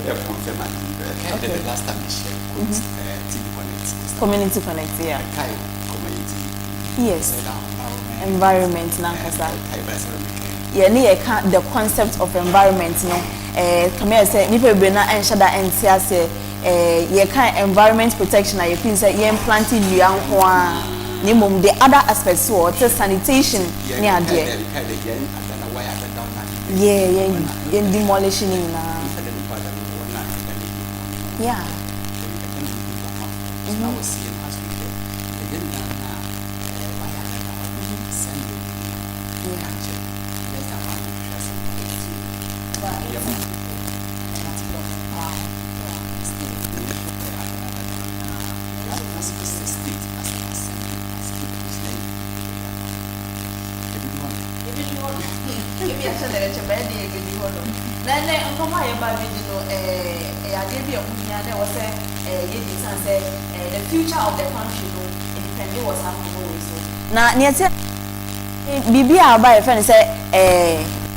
Okay. The last time we shared TV Connect. Community Connect, yeah. Community. Yes. Environment, nankasa. Yeah, the concept of environment, no. Come here, say, nipa bena and shada and say, environment protection. I feel say, planting young one. The other aspects, so sanitation, near there. Yeah, demolishing. Yeah. The future of the country, independently was happening. Now, near Bibi Abba, friend say,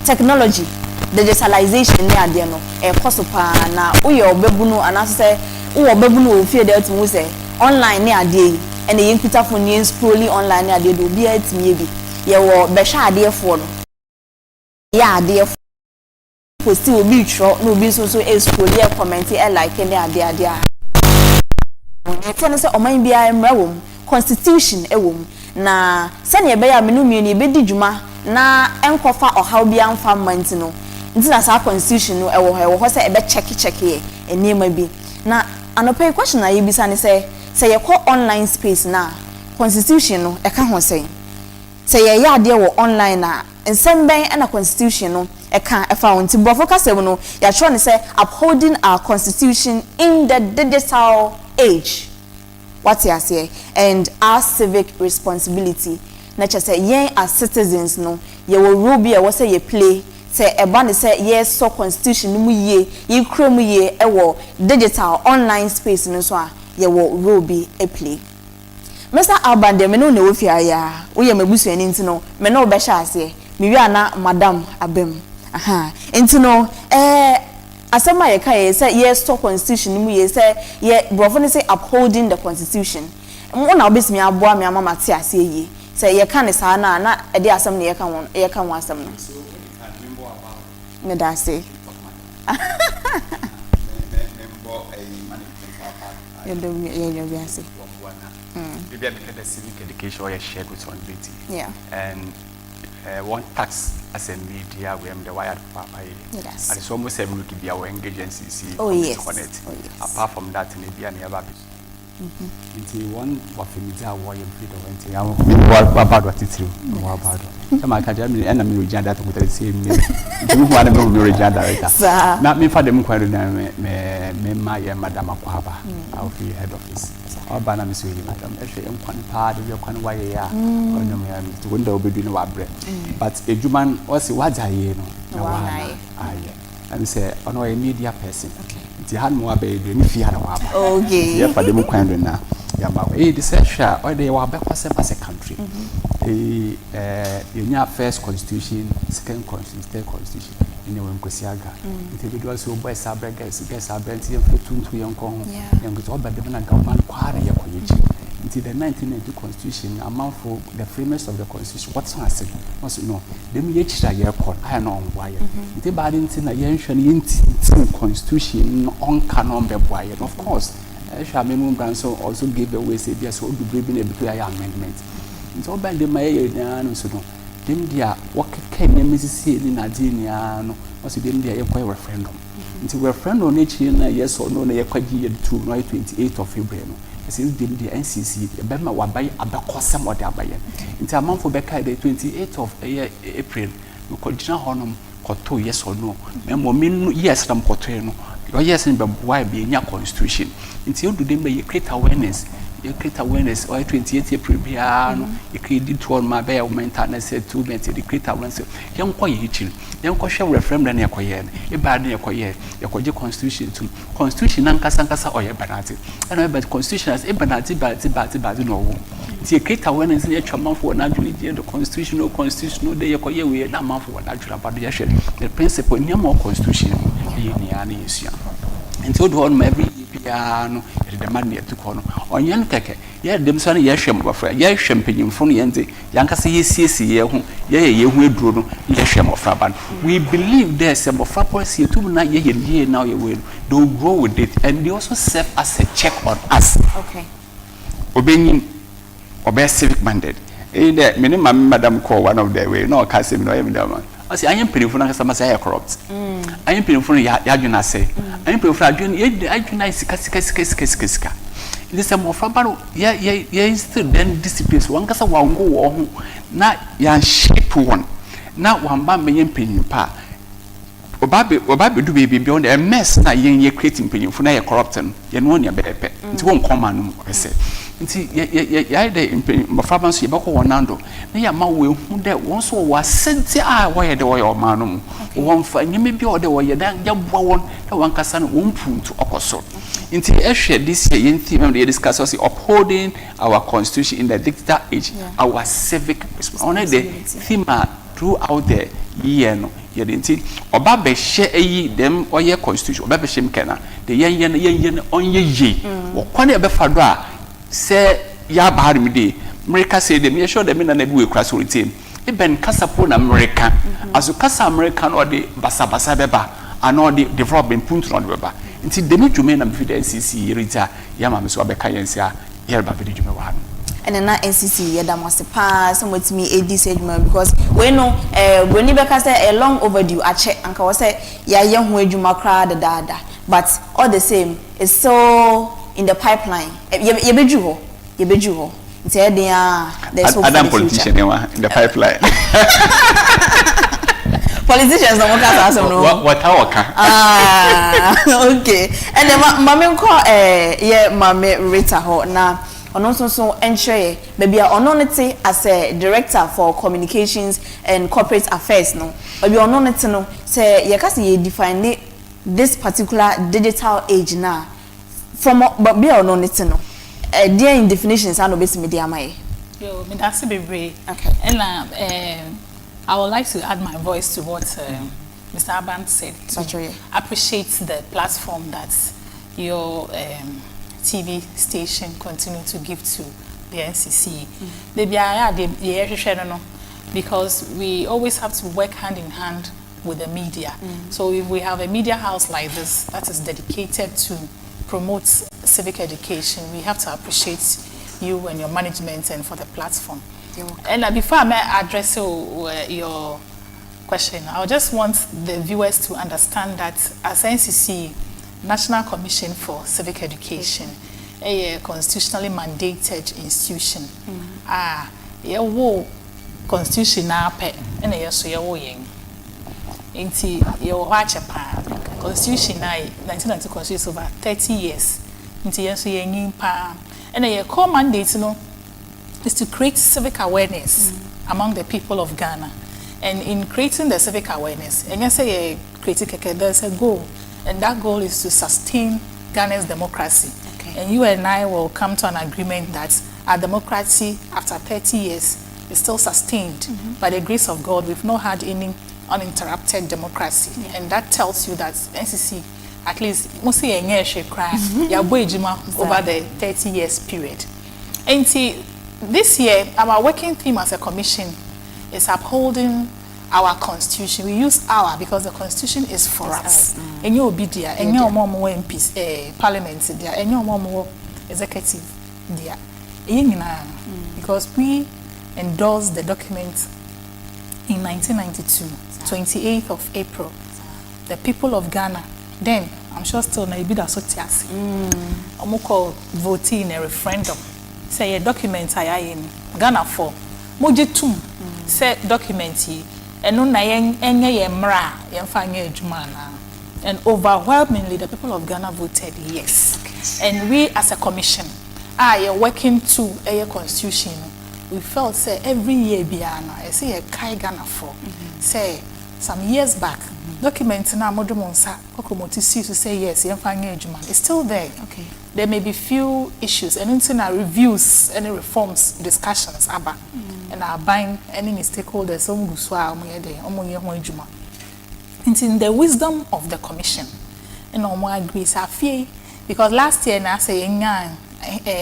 technology, digitalization, near the no, Kosopa, now, Uyo Bebuno, and I say, Uyo Bebuno, fear that to say, online near day, and the young Peter for news, scrolling online near the do be it maybe. You were Besha, dear phone. Yeah, dear. Still be true, no be so school, yeah, commenting, like any idea. Tell us, or maybe I am realm, constitution, a womb. Na, send your bear menu, bedi juma, na, encofa or how be farm mantino. This is our constitution, or was a bet checky here, and near maybe. Na, an open question I be say you call online space na, constitution, a can't say. Say ya dear online na, and send bang and a constitution, a can't found to Bofoka Sevono, you're trying to say upholding our constitution in the digital age. What you say, and our civic responsibility. Nature say, ye as citizens, no, ye will ruby a say ye play, say a band say, yes, so constitution, ye creme ye, digital online space, no so, ye will ruby a play. Mr. ABBAN, de meno no fear ya, we are mebusu and into no, meno besha say, me na Madam Abem. Aha, into no, asema ye kai say yes to constitution mu ye say ye brofo say upholding the constitution mo na obesi me aboa me mama te ase ye say ye kan sa na e de asem ne ye kan won asem no me da say ye do say bibia me the civic education or shared responsibility. Yeah. And one tax as a media we am the wired papa. Yes. And it's almost every week be our engage NCCE. Oh yes. Apart from that, maybe I never be. Into one of the media war you free the went. I'm about what it's true. About. Some I can't and I'm reject that with the same name. You want to be reject director. Not me for them quite me my Madam Akwaba. I'll be head office. ABBAN is really madam. Actually, I'm quite proud of your kind way. Yeah, to window be doing our bread. But a human was what I know. And say, I know a media person. The hand more baby, if you had a wab. Okay, yeah, for the Mukanda now. Yeah, this is or they were back as a country. The first constitution, second constitution, third constitution. In the Winkosiaga, individuals who buy Sabragers, guess our brand here to young Kong, young with all but the government quarter until the 1992 constitution, amount for the framers of the constitution. What's I said? Must know. The MH year called I know why. The bad in a young constitution on canon be wire. Of course, Shamim Branson also gave away say yes, will be bringing a bit amendment. It's all by the mayor and so on. Them dia what came in Mississippi in Nigeria no was them dia a referendum. Until referendum each year yes or no na year 28th of February no. Since them the NCCE Bema wa buy abakosam or their buyer. Until a month for Becca the 28th of April we continue honum koto yes or no. Memo mean yes ram koto no. Yes in why be in your constitution. Until do them be create awareness. You create awareness or 28th April piano, you create to all my bear mental said 2 minutes, you create awareness. Young quiet, young question referendum near quiet, a bad near quiet, your constitution to constitution and Casancasa or your banati. And I bet constitution as a banati, no. You create awareness in your mouth for naturally the constitutional day, your quiet, we are not mouth for natural, but the principle in your more constitution. ni ana yesua nti odo on every bia no the man near to kono onyen keke ye dem so na ye hwem bofra ye hwem panyimfo no ye nti yankasa ye siesi ye ho ye hu aduro no ye hwem bofra ban we believe there's some bofra policy to na ye now ye we they will grow with it and they also serve as a check on us. Okay. Obenyin obe civic minded the minimum madam call one of the way no case me no ye madam I say I am penny for na kasa say corrupt I am penny for ya adwena say I am penny for adwena ye adwena sika it is a more fabaro ye still then disciplines one kasa wa ngo wo ho na ya shape one na one ba me penny pa obabe do baby beyond a mess na ye creating penny for na ye corrupt ye no nya bepe nti won koma no I say nti ya de mafaba so ye bako wonando na ya ma we hu de won so wa senti a wo ye de wo ye o ma no mu won fa nyeme bi o de wo ye dan ya boa won da wan kasa no won puntu okoso nti ehwe this year yen theme we discuss us upholding our constitution in the digital age our civic responsibility on the theme throughout the year no ye nti oba be hye dem oye constitution oba be hye mkena de yen onye ye wo kwane be fa do a se ya bahari mi de America say dem ye sure dem na bi we kra so retain e ben kasapo na America aso kasa America no de basa beba ano de development puntu no de beba nti dem dwume na mfi de NCCE RITA ya ma me so abeka yense a ye ba be dwume wa no and na NCCE ye da must pass some with me AD segment because we know when you beka say a long overdue ache anka wo say ya ye ho adwuma kra da but all the same it's so in the pipeline ye beju ho nti dia there's hope Adam politician in the pipeline politicians no more cast no what okay and then mama ko ye mama Rita ho na ono so enhwe baby ono nete as a director for communications and corporate affairs no baby ono nete no say ye ka say ye define this particular digital age na from but be ono nete no there in definitions and obesi media mai yo me that's be okay and I would like to add my voice to what Mr. ABBAN said. Appreciate the platform that your TV station continue to give to the NCCE. Because we always have to work hand in hand with the media. So if we have a media house like this that is dedicated to promote civic education, we have to appreciate you and your management and for the platform. And before I may address your question, I just want the viewers to understand that as NCCE, National Commission for Civic Education, a constitutionally mandated institution, constitution na pe and a so your ying. Inti your watch a pa constitution 1990 constitution over 30 years. Inti yeso ying pa and a core mandate no is to create civic awareness among the people of Ghana. And in creating the civic awareness, and you say there's a goal, and that goal is to sustain Ghana's democracy. Okay. And you and I will come to an agreement that our democracy, after 30 years, is still sustained. By the grace of God, we've not had any uninterrupted democracy. And that tells you that NCC, at least, mostly a year cry, over the 30 years period. And see, this year, our working theme as a commission is upholding our constitution. We use our because the constitution is for us. And you will be there, and your mom MPs, parliament there, and your mom executive there. Because we endorsed the document in 1992, 28th of April. The people of Ghana, then, I'm sure still na ibi da so tiasi. Omoko voting in a referendum. Say a document in Ghana for mojitum say document yi eno na enye ye mra ye mfa nye adwuma na and overwhelmingly the people of Ghana voted yes. And we as a commission are working to a constitution. We felt say every year biana I say a kai Ghana for say some years back document na modumonsa kokomoti see to say yes ye mfa nye adwuma it's still there. Okay. There may be few issues and into our reviews, any reforms, discussions, ABBAN, and our buying any stakeholders, in the wisdom of the commission. And no more agree Safi because last year na say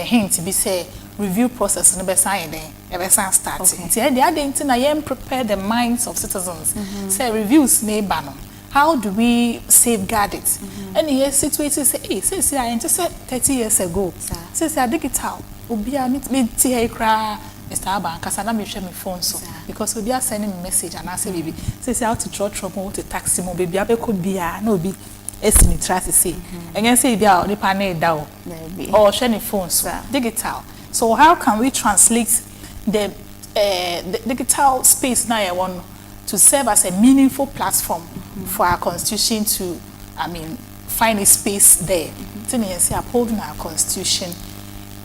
hint be say review process no be sign then e start. Nti the other thing na yem prepare the minds of citizens. Say reviews ne ba no. How do we safeguard it? And here situation say, hey, since I enter 30 years ago, since I digital, Ubia me tea cry, Mr. ABBAN, because I don't share my phone so because Ubia sending me message and I say baby, since I out to draw trouble to taxi mo baby, I could be no be estimate try to say. And then say bia the panel down or share my phone so digital. So how can we translate the digital space now I want to serve as a meaningful platform for our constitution to, find a space there. Upholding our constitution,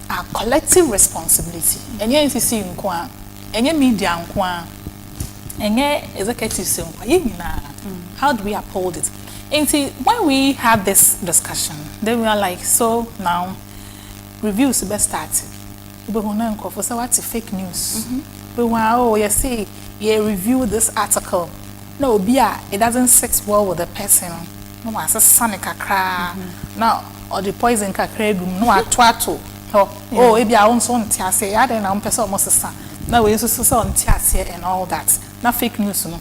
our collective responsibility. And NCCE nkwa, and media nkwa, and executives nkwa. How do we uphold it? And see, when we have this discussion, then we are like, so now reviews be started. We want to for what's fake news. We want you see. Review this article. No, it doesn't sit well with the person. No, as a sonic cry. No, or the poison cacre, no, a twato. Oh, if you are on son tiase, I don't know, person almost a son. No, we used to say on tiase and all that. Not fake news, no,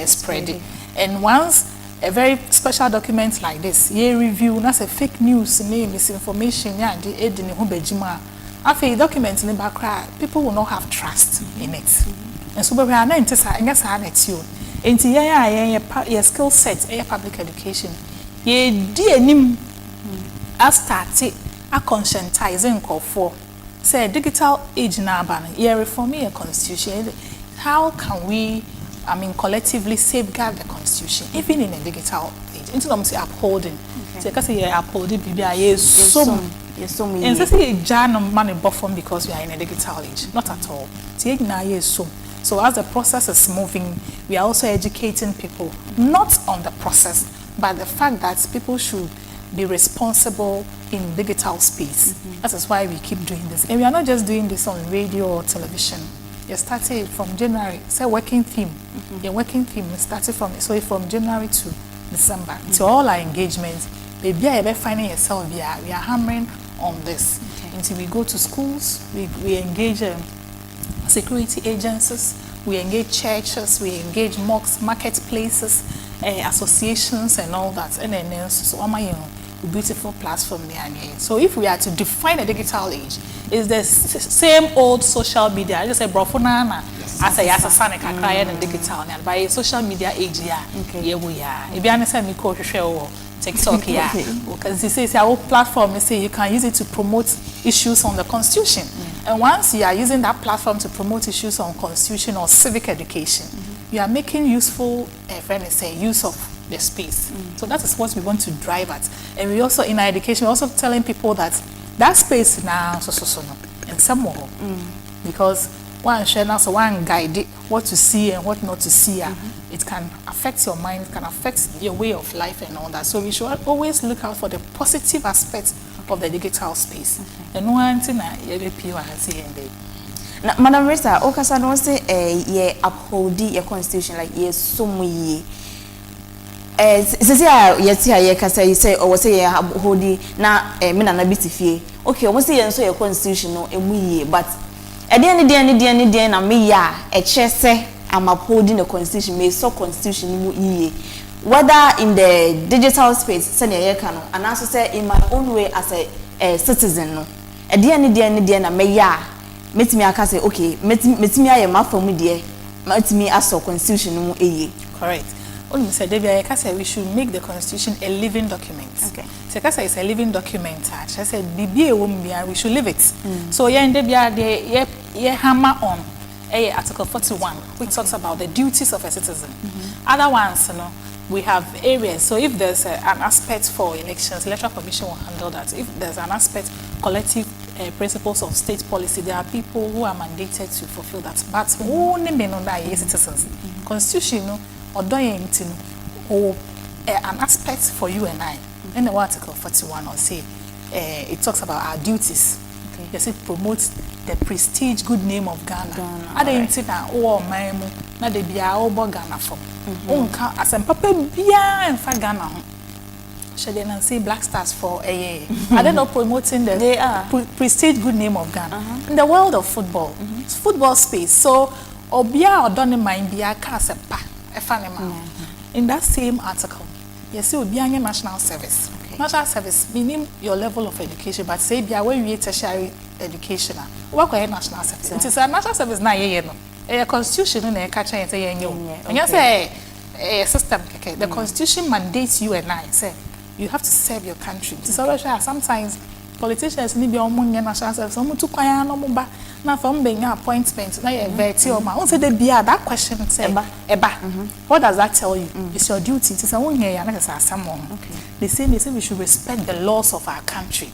spread. And once a very special document like this, review, that's a fake news, name, misinformation, yeah, the aid in the Hubejima. After document in the background, people will not have trust in it. And so we are not interested in you. Into your skill set, your public education. Ye dear nim a started a conscientizing call for say digital age na ban ye reforming a constitution. How can we collectively safeguard the constitution even in a digital age? Into them say upholding. So because you upholding BBI is so and so say jan money buffer because we are in a digital age. Not at all. So as the process is moving, we are also educating people, not on the process, but the fact that people should be responsible in digital space. That is why we keep doing this. And we are not just doing this on radio or television. You started from January, say working theme. Your working theme started from January to December. So all our engagements, maybe you're finding yourself, we are hammering on this. Until we go to schools, we engage security agencies, we engage churches, we engage mosques, marketplaces, associations and all that. And then so a beautiful platform there. So if we are to define a digital age, it's the same old social media. I just say brofonana as a sanika cry and digital and by social media age yeah we are. If you understand me coach share TikTok yeah. Because this is our platform, you say you can use it to promote issues on the constitution. And once you are using that platform to promote issues on constitution or civic education, you are making useful use of the space. So that is what we want to drive at. And we also, in our education, we're also telling people that space now, and some more. Because one share now, so one guide what to see and what not to see. It can affect your mind, it can affect your way of life and all that. So we should always look out for the positive aspects of the digital space. And one thing I now, Madam Rita, Okasa don't say ye upholding your constitution like ye so ye. Ye kasa you say or say ye upholding na me na biti fie. Okay, almost say so your constitution no ye, but at the end na me ya say I'm upholding the constitution, me so constitution ye. Whether in the digital space, send ye cano, and also say in my own way as a citizen no. At the end na me ya. Met me aka say okay, met me aye ma for me there. Met me as a constitution no eye. Correct. Only said Debbie I say we should make the constitution a living document. Okay. So Kasa is a living document. I said BBA we should live it. So yeah in Debbie ye hammer on Article 41 which talks about the duties of a citizen. Other ones, we have areas. So if there's an aspect for elections, electoral commission will handle that. If there's an aspect collective principles of state policy, there are people who are mandated to fulfill that. But only men on that citizens. Constitution or doing or an aspect for you and I. In the Article 41 or say it talks about our duties. Yes, it promotes the prestige, good name of Ghana. I didn't say that my na de bia obo Ghana from onka asem papa bia enfa Ghana ho shede na say Black Stars for a year are they not promoting the prestige good name of Ghana in the world of football football space so obia odone mind bia ka asepa efa ne ma in that same article you see obia anya national service national service meaning your level of education but say bia where you tertiary education work for national service it is a national service na ye no a constitution na e ka chen say yenyo onye say a system keke the constitution mandates you and I say you have to serve your country so sometimes politicians need be on national service so mutu kwaya no mo ba na from being appointment na ye veti o ma won say dey bia that question say eba what does that tell you it's your duty to say won here ya na say asamo they say we should respect the laws of our country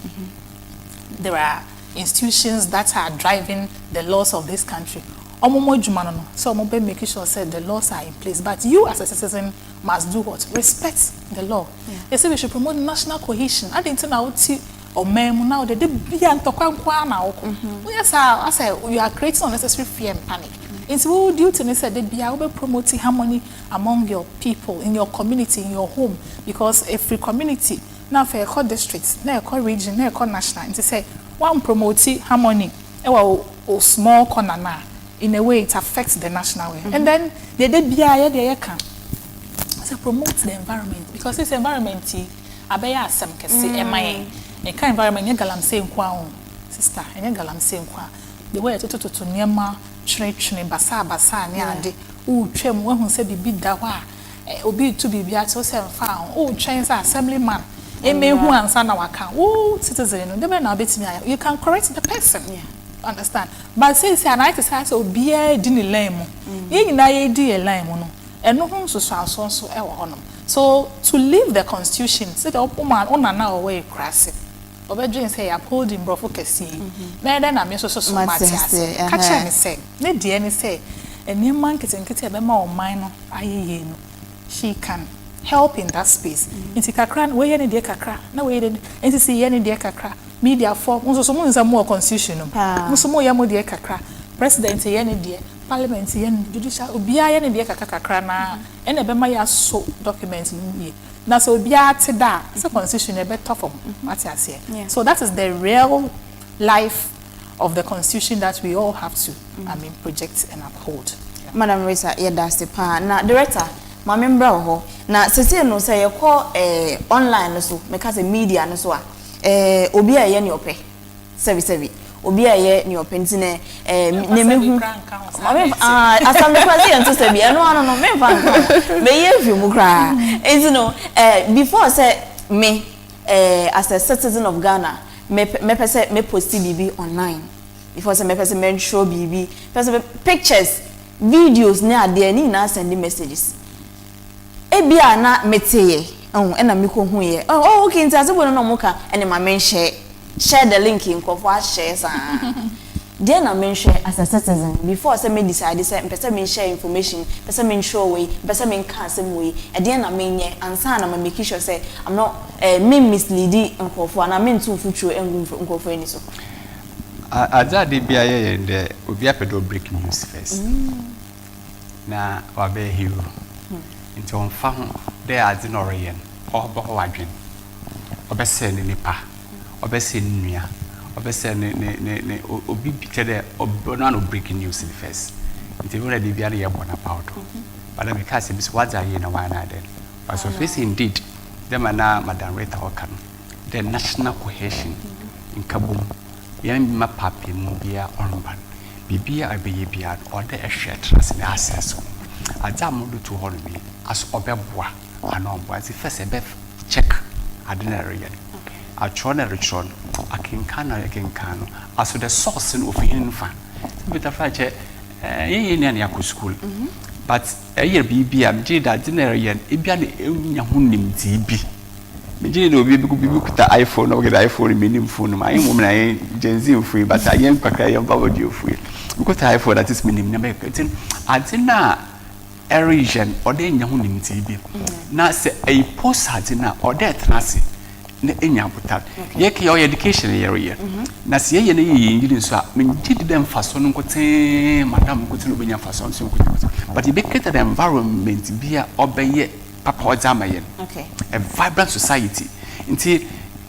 there are institutions that are driving the laws of this country omomo djuma no so omo be making sure say the laws are in place but you as a citizen must do what respect the law they say we should promote national cohesion I didn't know uti or mem now they bia ntokwankwa na woko yes I say you are creating unnecessary fear and panic it's what duty ne say they bia we promoting harmony among your people in your community in your home because every community now for a district na a region na a national it say one promote harmony or small corner na in a way it affects the national way and then they bia they can so promote the environment because this environment abeya asem kese emaye e kan environment ye galamsey nkwa ho sister enye galamsey nkwa the way to niema twetwe basa ne ade u twem wahun se bibi da ho a obi to bibi ate o se mfa ho o twen se assemblyman emehu ansa na waka o citizen no dey na betimi you can correct the person understand but say an IT say obi e di ni line mu ye nyina ye di e line mu no eno ho so e wo honom so to leave the constitution say the woman ona na away crass obedrin say upholding brofo kesi na then na me so matias catch me say ne die ni say eni man kete be ma o man no ayeye no she can help in that space inti kakra we ye ne die kakra na we ye NCCE ne die kakra media for so mo nza mo constitution no so mo ye mo die kakra president ye ne die parliament ye ne judicial obia ye ne die kakra na ene be ma ya so document ni na so obia te da so constitution e be tough for matias here so that is the real life of the constitution that we all have to project and uphold Madam Rita ye da stepa na director ma membra ho na sese no say ye call online so make us media no so a obi a ye ne ope service obi a ye ne ope ntine ne mehu asam the president to say bi no me fan me ye view mu kra no before say me as a citizen of Ghana me pese me post bibi online before say me pese me show bibi pese pictures videos ne ade ni na send messages ebia na meteye na me ko hu ye okay nti asebo no muka ene ma men share the link in ko for share sa dey na men share as a citizen before say me decide say pese me share information pese me show way pese me can some way e dey na men ye ansa na ma make sure say I'm not me misleading nko for na me ntu futuo nko for any so aja de bia ye de obi apedo break news first na wa be hero into on fa ho there ade no reyen obo ho adwen obese ne nipa obese nnua obese ne obi bitede obo no break news first into we de bia ye bona powder but me ka se bis waza ye na wa na den but so face indeed them na Madam Rita Hokan the national cohesion in Kabum yan ma papi mu bia onban bibia abeye bia order a share trust na access Adam do to hold me as obeboa anombo as first a check ordinary I try to return I can as the source of infant but afache ye ne na school but year bibia mje da ordinary e bia ne enya ho nimti bi mje ne obi kuta iPhone or get iPhone minim phone my woman I Gen Z free but I am kwakra yam body free because iPhone that is minim na make tin adina region or de nya ho nimti bi na se a post adina or de trase na enya butat ye ke your education area na se ye na ye ngiri so a mengidi dem faso no nkote madam nkote no benya faso so nkote but you make it an environment be a obey papa ozamayen. Okay. A vibrant society. Until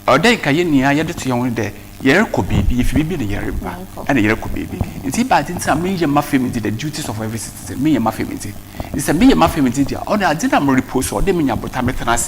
or day kayenia yet to young there. Yerko baby, if you be the Yerba and a Yerko baby. It's about in some major muffin the duties of every citizen, me and muffin. It's a me and muffin. Or I didn't repose or the minya botamethanas.